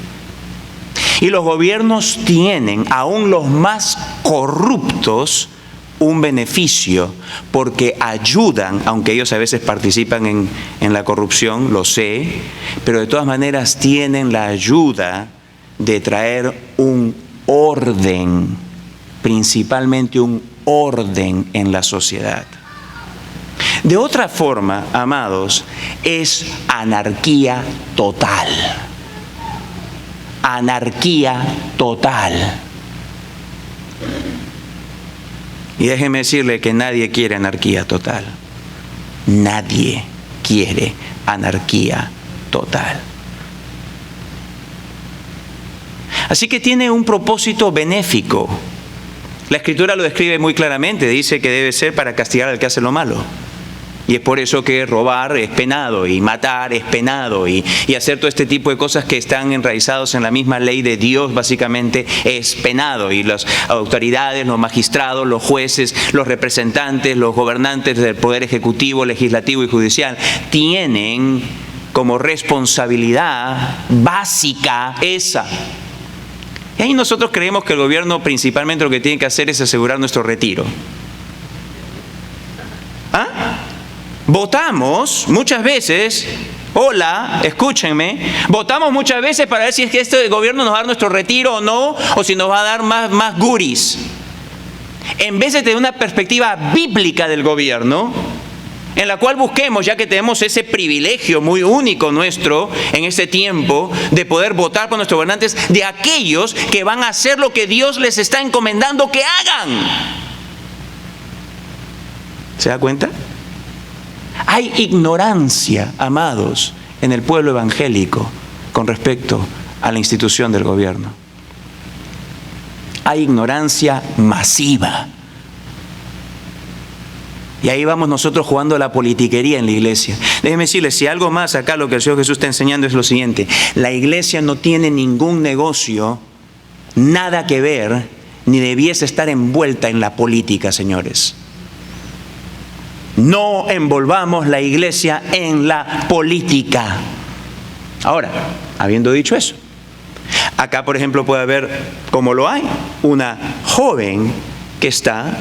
Y los gobiernos tienen, aún los más corruptos, un beneficio porque ayudan, aunque ellos a veces participan en la corrupción, lo sé, pero de todas maneras tienen la ayuda de traer un orden, principalmente un orden en la sociedad. De otra forma, amados, es anarquía total. Anarquía total. Y déjeme decirle que nadie quiere anarquía total. Nadie quiere anarquía total. Así que tiene un propósito benéfico. La Escritura lo describe muy claramente. Dice que debe ser para castigar al que hace lo malo. Y es por eso que robar es penado y matar es penado y hacer todo este tipo de cosas que están enraizados en la misma ley de Dios básicamente es penado. Y las autoridades, los magistrados, los jueces, los representantes, los gobernantes del poder ejecutivo, legislativo y judicial tienen como responsabilidad básica esa. Y ahí nosotros creemos que el gobierno principalmente lo que tiene que hacer es asegurar nuestro retiro. ¿Ah? Votamos muchas veces, hola, escúchenme, votamos muchas veces para ver si es que este gobierno nos va a dar nuestro retiro o no, o si nos va a dar más goodies. En vez de tener una perspectiva bíblica del gobierno, en la cual busquemos, ya que tenemos ese privilegio muy único nuestro en este tiempo, de poder votar por nuestros gobernantes, de aquellos que van a hacer lo que Dios les está encomendando que hagan. ¿Se da cuenta? Hay ignorancia, amados, en el pueblo evangélico con respecto a la institución del gobierno. Hay ignorancia masiva. Y ahí vamos nosotros jugando la politiquería en la iglesia. Déjenme decirles, si algo más acá lo que el Señor Jesús está enseñando es lo siguiente: la iglesia no tiene ningún negocio, nada que ver, ni debiese estar envuelta en la política, señores. No envolvamos la iglesia en la política. Ahora, habiendo dicho eso, acá por ejemplo puede haber, como lo hay, una joven que está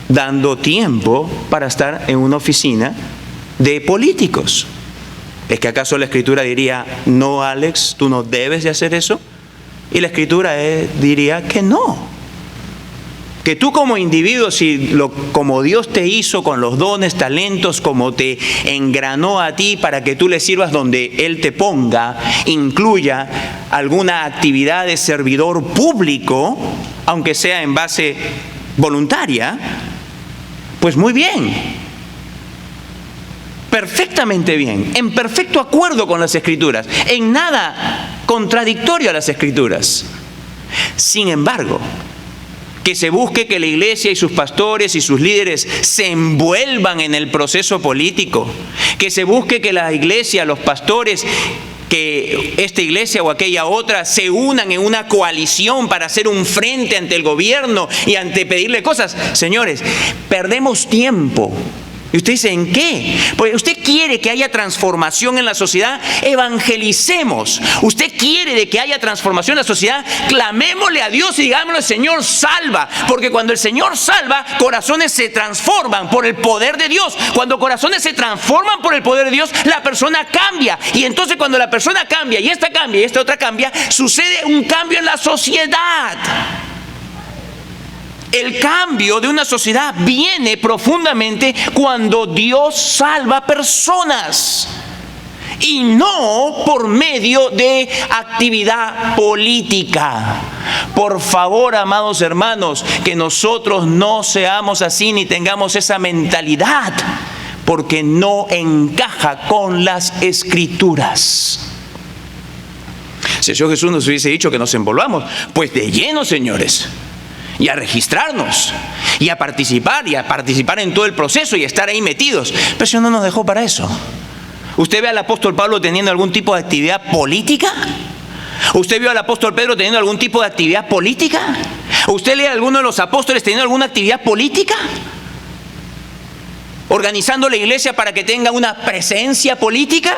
dando tiempo para estar en una oficina de políticos. ¿Es que acaso la Escritura diría, no, Alex, tú no debes de hacer eso? Y la Escritura diría que no. Que tú como individuo, como Dios te hizo con los dones, talentos, como te engranó a ti para que tú le sirvas donde Él te ponga, incluya alguna actividad de servidor público, aunque sea en base voluntaria, pues muy bien, perfectamente bien, en perfecto acuerdo con las Escrituras, en nada contradictorio a las Escrituras. Sin embargo, que se busque que la iglesia y sus pastores y sus líderes se envuelvan en el proceso político, que se busque que la iglesia, los pastores, que esta iglesia o aquella otra se unan en una coalición para hacer un frente ante el gobierno y ante pedirle cosas. Señores, perdemos tiempo. Y usted dice, ¿en qué? Pues usted quiere que haya transformación en la sociedad, evangelicemos. Usted quiere de que haya transformación en la sociedad, clamémosle a Dios y digámosle, Señor, salva. Porque cuando el Señor salva, corazones se transforman por el poder de Dios. Cuando corazones se transforman por el poder de Dios, la persona cambia. Y entonces cuando la persona cambia y esta otra cambia, sucede un cambio en la sociedad. El cambio de una sociedad viene profundamente cuando Dios salva personas y no por medio de actividad política. Por favor, amados hermanos, que nosotros no seamos así ni tengamos esa mentalidad, porque no encaja con las Escrituras. Si el Señor Jesús nos hubiese dicho que nos envolvamos, pues de lleno, señores, y a registrarnos, y a participar en todo el proceso y a estar ahí metidos. Pero el Señor no nos dejó para eso. ¿Usted ve al apóstol Pablo teniendo algún tipo de actividad política? ¿Usted vio al apóstol Pedro teniendo algún tipo de actividad política? ¿Usted lee a alguno de los apóstoles teniendo alguna actividad política? ¿Organizando la iglesia para que tenga una presencia política?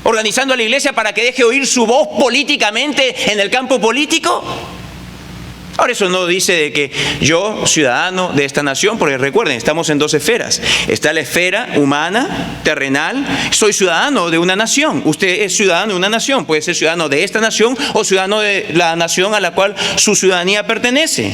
¿Organizando a la iglesia para que deje oír su voz políticamente en el campo político? Ahora, eso no dice de que yo, ciudadano de esta nación, porque recuerden, estamos en dos esferas. Está la esfera humana, terrenal. Soy ciudadano de una nación. Usted es ciudadano de una nación. Puede ser ciudadano de esta nación o ciudadano de la nación a la cual su ciudadanía pertenece.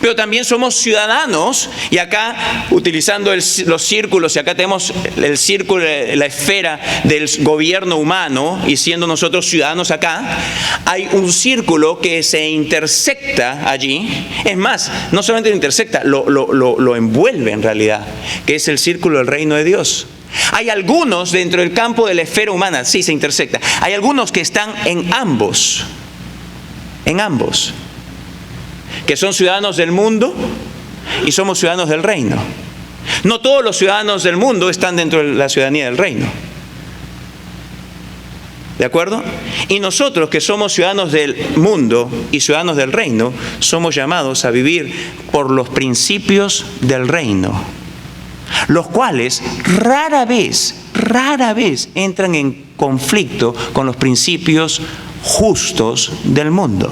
Pero también somos ciudadanos, y acá utilizando los círculos, y acá tenemos el círculo, la esfera del gobierno humano, y siendo nosotros ciudadanos acá, hay un círculo que se intersecta allí. Es más, no solamente lo intersecta, lo envuelve en realidad, que es el círculo del reino de Dios. Hay algunos dentro del campo de la esfera humana, sí se intersecta, hay algunos que están en ambos, que son ciudadanos del mundo y somos ciudadanos del reino. No todos los ciudadanos del mundo están dentro de la ciudadanía del reino. ¿De acuerdo? Y nosotros, que somos ciudadanos del mundo y ciudadanos del reino, somos llamados a vivir por los principios del reino, los cuales rara vez entran en conflicto con los principios justos del mundo.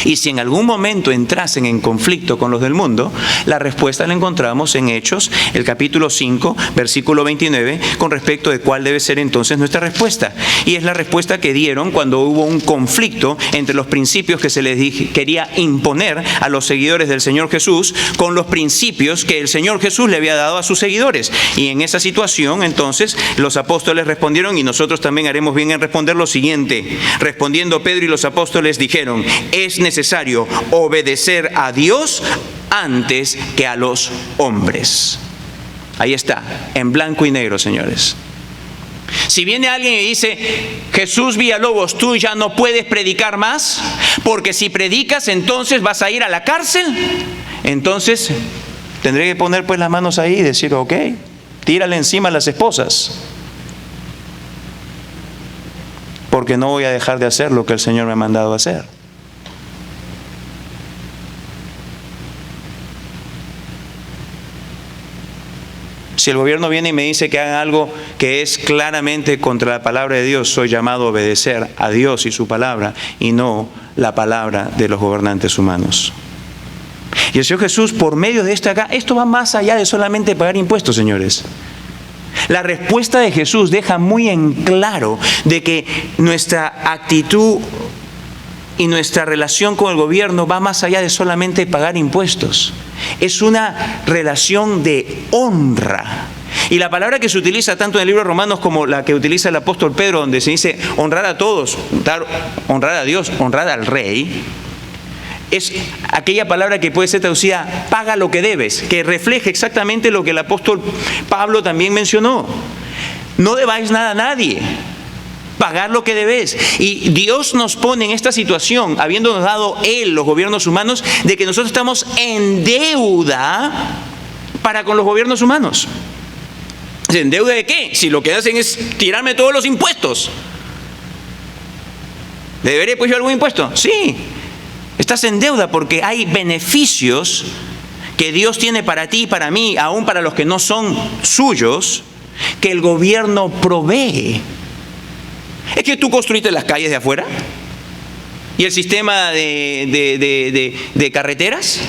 Y si en algún momento entrasen en conflicto con los del mundo, la respuesta la encontramos en Hechos, el capítulo 5, versículo 29, con respecto de cuál debe ser entonces nuestra respuesta. Y es la respuesta que dieron cuando hubo un conflicto entre los principios que se les quería imponer a los seguidores del Señor Jesús con los principios que el Señor Jesús le había dado a sus seguidores. Y en esa situación, entonces, los apóstoles respondieron, y nosotros también haremos bien en responder lo siguiente. Respondiendo Pedro y los apóstoles dijeron: es necesario obedecer a Dios antes que a los hombres. Ahí está, en blanco y negro, señores. Si viene alguien y dice: Jesús Villalobos, tú ya no puedes predicar más, porque si predicas entonces vas a ir a la cárcel, entonces tendré que poner pues las manos ahí y decir, ok, tírale encima a las esposas, porque no voy a dejar de hacer lo que el Señor me ha mandado a hacer. Si el gobierno viene y me dice que haga algo que es claramente contra la palabra de Dios, soy llamado a obedecer a Dios y su palabra y no la palabra de los gobernantes humanos. Y el Señor Jesús, por medio de esto va más allá de solamente pagar impuestos, señores. La respuesta de Jesús deja muy en claro de que nuestra actitud y nuestra relación con el gobierno va más allá de solamente pagar impuestos. Es una relación de honra. Y la palabra que se utiliza tanto en el libro de Romanos como la que utiliza el apóstol Pedro, donde se dice honrar a todos, honrar a Dios, honrar al rey, es aquella palabra que puede ser traducida, paga lo que debes, que refleja exactamente lo que el apóstol Pablo también mencionó. No debáis nada a nadie, pagar lo que debes. Y Dios nos pone en esta situación, habiéndonos dado Él, los gobiernos humanos, de que nosotros estamos en deuda para con los gobiernos humanos. ¿En deuda de qué? Si lo que hacen es tirarme todos los impuestos. ¿Debería pues yo algún impuesto? Sí. Estás en deuda porque hay beneficios que Dios tiene para ti y para mí, aún para los que no son suyos, que el gobierno provee. ¿Es que tú construiste las calles de afuera? ¿Y el sistema de carreteras?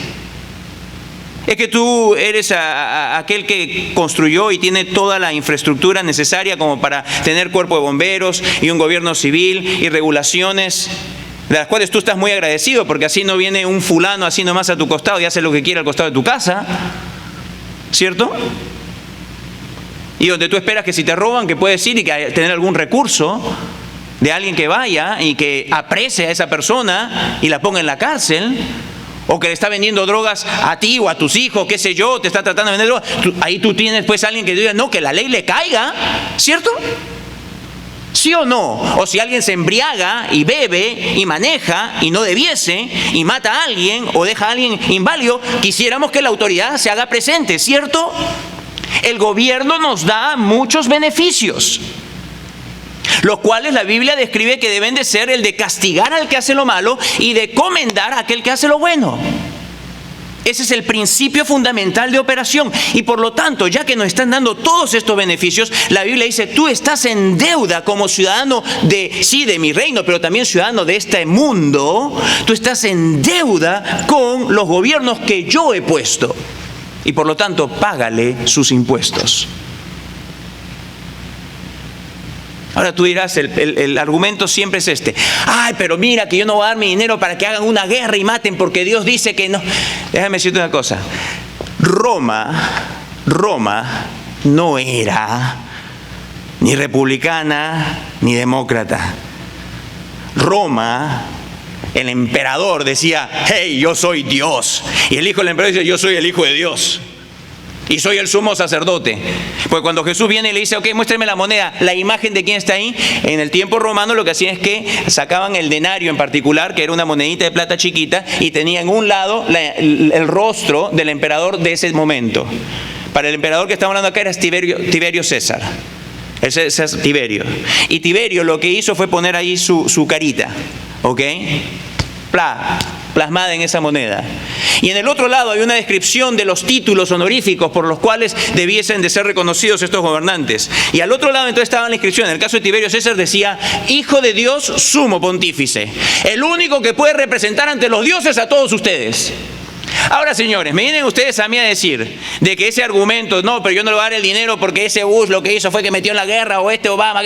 ¿Es que tú eres aquel que construyó y tiene toda la infraestructura necesaria como para tener cuerpo de bomberos y un gobierno civil y regulaciones de las cuales tú estás muy agradecido, porque así no viene un fulano así nomás a tu costado y hace lo que quiere al costado de tu casa, ¿cierto? Y donde tú esperas que si te roban, que puedes ir y que tener algún recurso de alguien que vaya y que aprecie a esa persona y la ponga en la cárcel, o que le está vendiendo drogas a ti o a tus hijos, qué sé yo, te está tratando de vender drogas. Ahí tú tienes pues alguien que diga, no, que la ley le caiga, ¿cierto? ¿Sí o no? O si alguien se embriaga y bebe y maneja y no debiese y mata a alguien o deja a alguien inválido, quisiéramos que la autoridad se haga presente, ¿cierto? El gobierno nos da muchos beneficios, los cuales la Biblia describe que deben de ser el de castigar al que hace lo malo y de comendar a aquel que hace lo bueno. Ese es el principio fundamental de operación. Y por lo tanto, ya que nos están dando todos estos beneficios, la Biblia dice, tú estás en deuda como ciudadano de mi reino, pero también ciudadano de este mundo. Tú estás en deuda con los gobiernos que yo he puesto. Y por lo tanto, págale sus impuestos. Ahora tú dirás, el argumento siempre es este. Ay, pero mira que yo no voy a dar mi dinero para que hagan una guerra y maten porque Dios dice que no. Déjame decirte una cosa. Roma no era ni republicana ni demócrata. Roma, el emperador decía, hey, yo soy Dios. Y el hijo del emperador dice, yo soy el hijo de Dios. Y soy el sumo sacerdote. Pues cuando Jesús viene y le dice, ok, muéstrame la moneda, la imagen de quién está ahí. En el tiempo romano lo que hacían es que sacaban el denario en particular, que era una monedita de plata chiquita, y tenía en un lado el rostro del emperador de ese momento. Para el emperador que estamos hablando acá era Tiberio César. Ese es Tiberio. Y Tiberio lo que hizo fue poner ahí su carita, ¿ok? Plasmada en esa moneda. Y en el otro lado hay una descripción de los títulos honoríficos por los cuales debiesen de ser reconocidos estos gobernantes. Y al otro lado entonces estaba la inscripción. En el caso de Tiberio César decía, Hijo de Dios, sumo pontífice. El único que puede representar ante los dioses a todos ustedes. Ahora, señores, me vienen ustedes a mí a decir de que ese argumento, no, pero yo no le voy a dar el dinero porque ese Bush lo que hizo fue que metió en la guerra, o este Obama,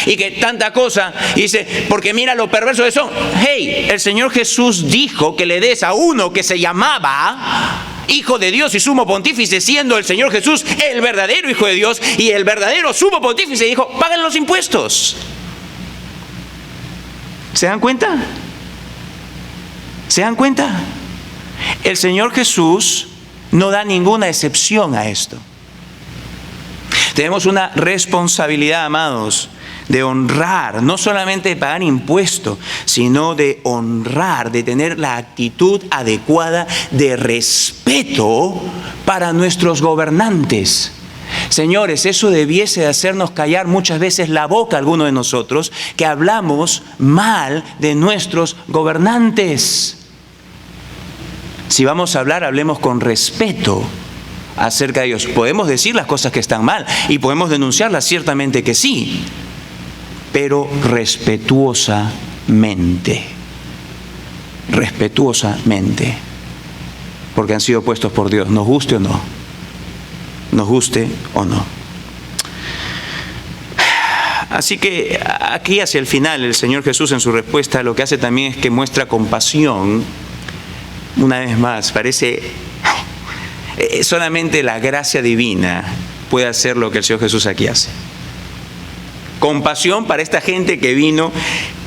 y que tanta cosa, y dice, porque mira lo perverso de eso. Hey, el Señor Jesús dijo que le des a uno que se llamaba Hijo de Dios y Sumo Pontífice, siendo el Señor Jesús el verdadero Hijo de Dios y el verdadero Sumo Pontífice, dijo, paguen los impuestos. ¿Se dan cuenta? ¿Se dan cuenta? El Señor Jesús no da ninguna excepción a esto. Tenemos una responsabilidad, amados, de honrar, no solamente de pagar impuestos, sino de honrar, de tener la actitud adecuada de respeto para nuestros gobernantes. Señores, eso debiese de hacernos callar muchas veces la boca a algunos de nosotros que hablamos mal de nuestros gobernantes. Si vamos a hablar, hablemos con respeto acerca de ellos. Podemos decir las cosas que están mal y podemos denunciarlas, ciertamente que sí, pero respetuosamente. Respetuosamente. Porque han sido puestos por Dios, nos guste o no. Nos guste o no. Así que aquí hacia el final el Señor Jesús en su respuesta lo que hace también es que muestra compasión. Una vez más, parece solamente la gracia divina puede hacer lo que el Señor Jesús aquí hace. Compasión para esta gente que vino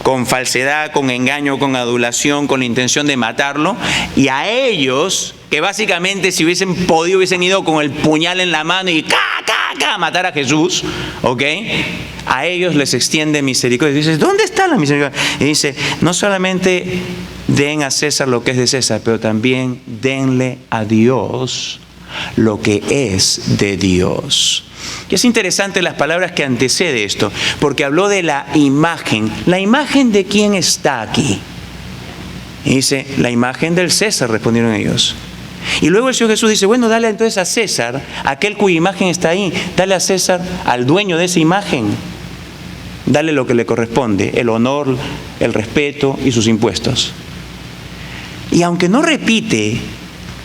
con falsedad, con engaño, con adulación, con la intención de matarlo, y a ellos que básicamente si hubiesen podido hubiesen ido con el puñal en la mano y a matar a Jesús, ¿ok? A ellos les extiende misericordia. Y dices, ¿dónde está la misericordia? Y dice, no solamente den a César lo que es de César, pero también denle a Dios lo que es de Dios. Y es interesante las palabras que antecede esto, porque habló de la imagen. ¿La imagen de quién está aquí? Y dice, la imagen del César, respondieron ellos. Y luego el Señor Jesús dice, bueno, dale entonces a César, aquel cuya imagen está ahí, dale a César, al dueño de esa imagen, dale lo que le corresponde, el honor, el respeto y sus impuestos. Y aunque no repite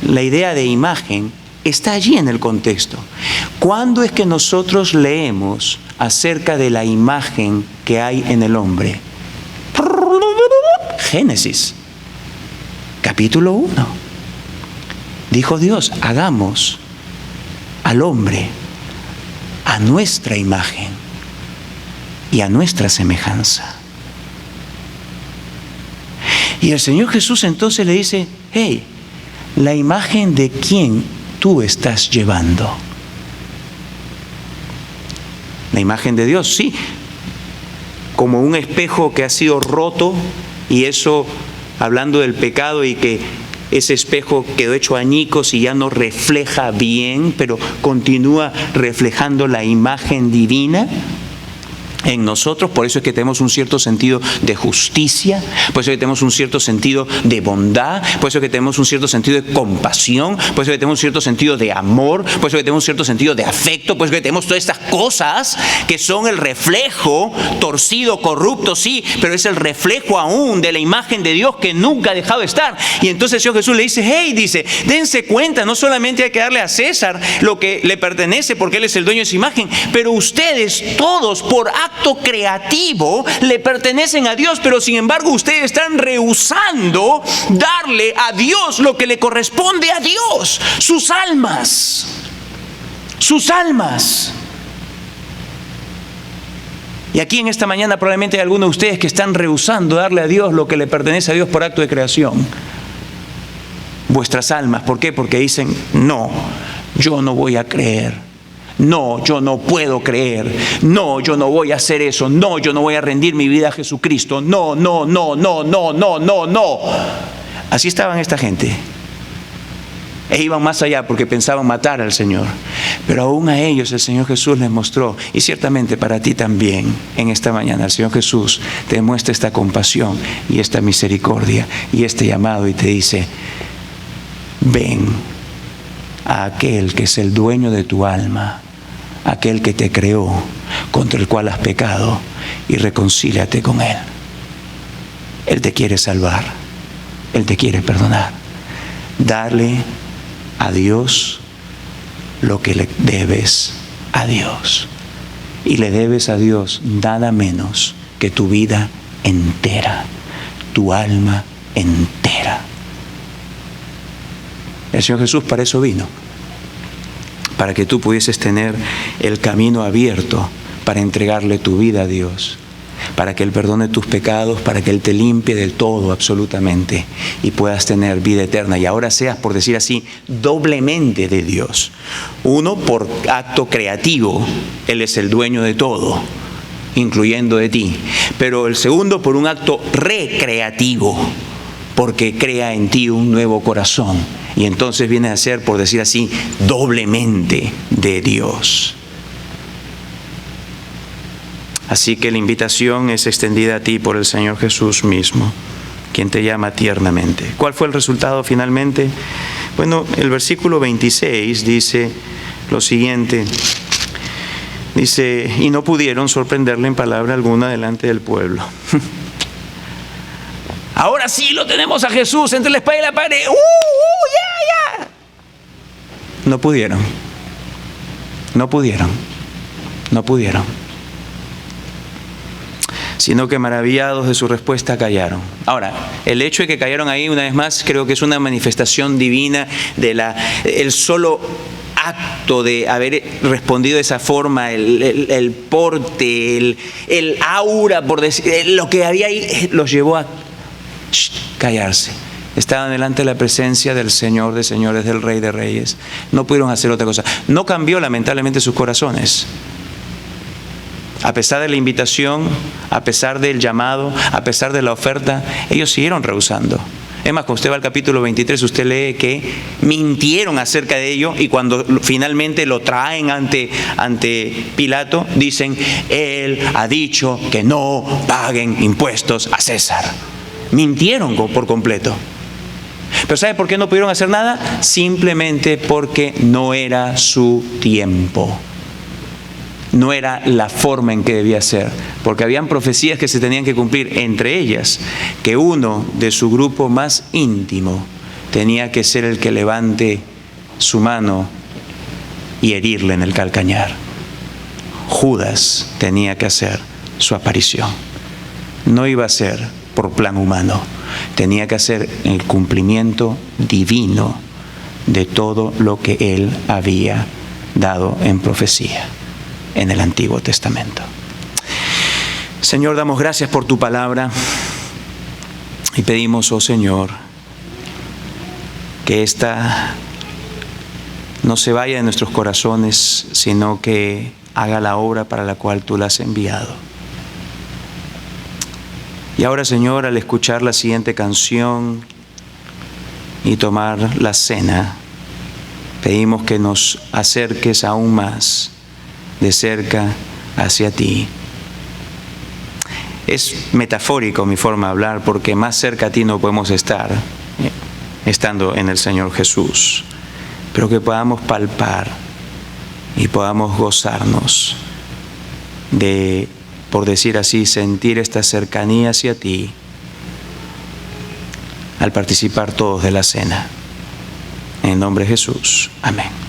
la idea de imagen, está allí en el contexto. ¿Cuándo es que nosotros leemos acerca de la imagen que hay en el hombre? Génesis, capítulo 1. Dijo Dios, hagamos al hombre a nuestra imagen y a nuestra semejanza. Y el Señor Jesús entonces le dice, hey, ¿la imagen de quién tú estás llevando? La imagen de Dios, sí, como un espejo que ha sido roto, y eso hablando del pecado, y que ese espejo quedó hecho añicos y ya no refleja bien, pero continúa reflejando la imagen divina en nosotros. Por eso es que tenemos un cierto sentido de justicia, por eso es que tenemos un cierto sentido de bondad, por eso es que tenemos un cierto sentido de compasión, por eso es que tenemos un cierto sentido de amor, por eso es que tenemos un cierto sentido de afecto, por eso es que tenemos todas estas cosas que son el reflejo, torcido, corrupto, sí, pero es el reflejo aún de la imagen de Dios que nunca ha dejado de estar. Y entonces el Señor Jesús le dice, hey, dice, dense cuenta, no solamente hay que darle a César lo que le pertenece porque él es el dueño de su imagen, pero ustedes todos por acto creativo le pertenecen a Dios, pero sin embargo ustedes están rehusando darle a Dios lo que le corresponde a Dios, sus almas. Sus almas. Y aquí en esta mañana probablemente hay algunos de ustedes que están rehusando darle a Dios lo que le pertenece a Dios por acto de creación. Vuestras almas. ¿Por qué? Porque dicen, no, yo no voy a creer. No, yo no puedo creer. No, yo no voy a hacer eso. No, yo no voy a rendir mi vida a Jesucristo. No. Así estaban esta gente. E iban más allá porque pensaban matar al Señor. Pero aún a ellos el Señor Jesús les mostró, y ciertamente para ti también en esta mañana el Señor Jesús te muestra esta compasión y esta misericordia y este llamado y te dice, ven a aquel que es el dueño de tu alma, aquel que te creó, contra el cual has pecado, y reconcíliate con Él. Él te quiere salvar, Él te quiere perdonar. Darle a Dios lo que le debes a Dios. Y le debes a Dios nada menos que tu vida entera, tu alma entera. El Señor Jesús para eso vino, para que tú pudieses tener el camino abierto para entregarle tu vida a Dios, para que Él perdone tus pecados, para que Él te limpie del todo absolutamente y puedas tener vida eterna. Y ahora seas, por decir así, doblemente de Dios. Uno, por acto creativo, Él es el dueño de todo. incluyendo de ti. Pero el segundo por un acto recreativo, porque crea en ti un nuevo corazón. Y entonces viene a ser, por decir así, doblemente de Dios. Así que la invitación es extendida a ti por el Señor Jesús mismo, quien te llama tiernamente. ¿Cuál fue el resultado finalmente? Bueno, el versículo 26 dice lo siguiente. Dice, y no pudieron sorprenderle en palabra alguna delante del pueblo. Ahora sí lo tenemos a Jesús entre la espada y la pared. Ya. No pudieron. Sino que maravillados de su respuesta callaron. Ahora, el hecho de que callaron ahí, una vez más, creo que es una manifestación divina de el solo acto de haber respondido de esa forma, el porte, el aura, por decir, lo que había ahí, los llevó a callarse. Estaban delante de la presencia del Señor de señores, del Rey de reyes. No pudieron hacer otra cosa. No cambió lamentablemente sus corazones. A pesar de la invitación, a pesar del llamado, a pesar de la oferta, ellos siguieron rehusando. Es más, cuando usted va al capítulo 23, usted lee que mintieron acerca de ello, y cuando finalmente lo traen ante Pilato, dicen, él ha dicho que no paguen impuestos a César. Mintieron por completo. Pero ¿sabe por qué no pudieron hacer nada? Simplemente porque no era su tiempo. No era la forma en que debía ser, porque habían profecías que se tenían que cumplir, entre ellas que uno de su grupo más íntimo tenía que ser el que levante su mano y herirle en el calcañar. Judas tenía que hacer su aparición. No iba a ser por plan humano, tenía que hacer el cumplimiento divino de todo lo que él había dado en profecía en el Antiguo Testamento. Señor, damos gracias por tu palabra y pedimos, oh Señor, que esta no se vaya de nuestros corazones, sino que haga la obra para la cual tú la has enviado. Y ahora, Señor, al escuchar la siguiente canción y tomar la cena, pedimos que nos acerques aún más de cerca hacia ti. Es metafórico mi forma de hablar, porque más cerca a ti no podemos estar estando en el Señor Jesús, pero que podamos palpar y podamos gozarnos de, por decir así, sentir esta cercanía hacia ti al participar todos de la cena. En el nombre de Jesús. Amén.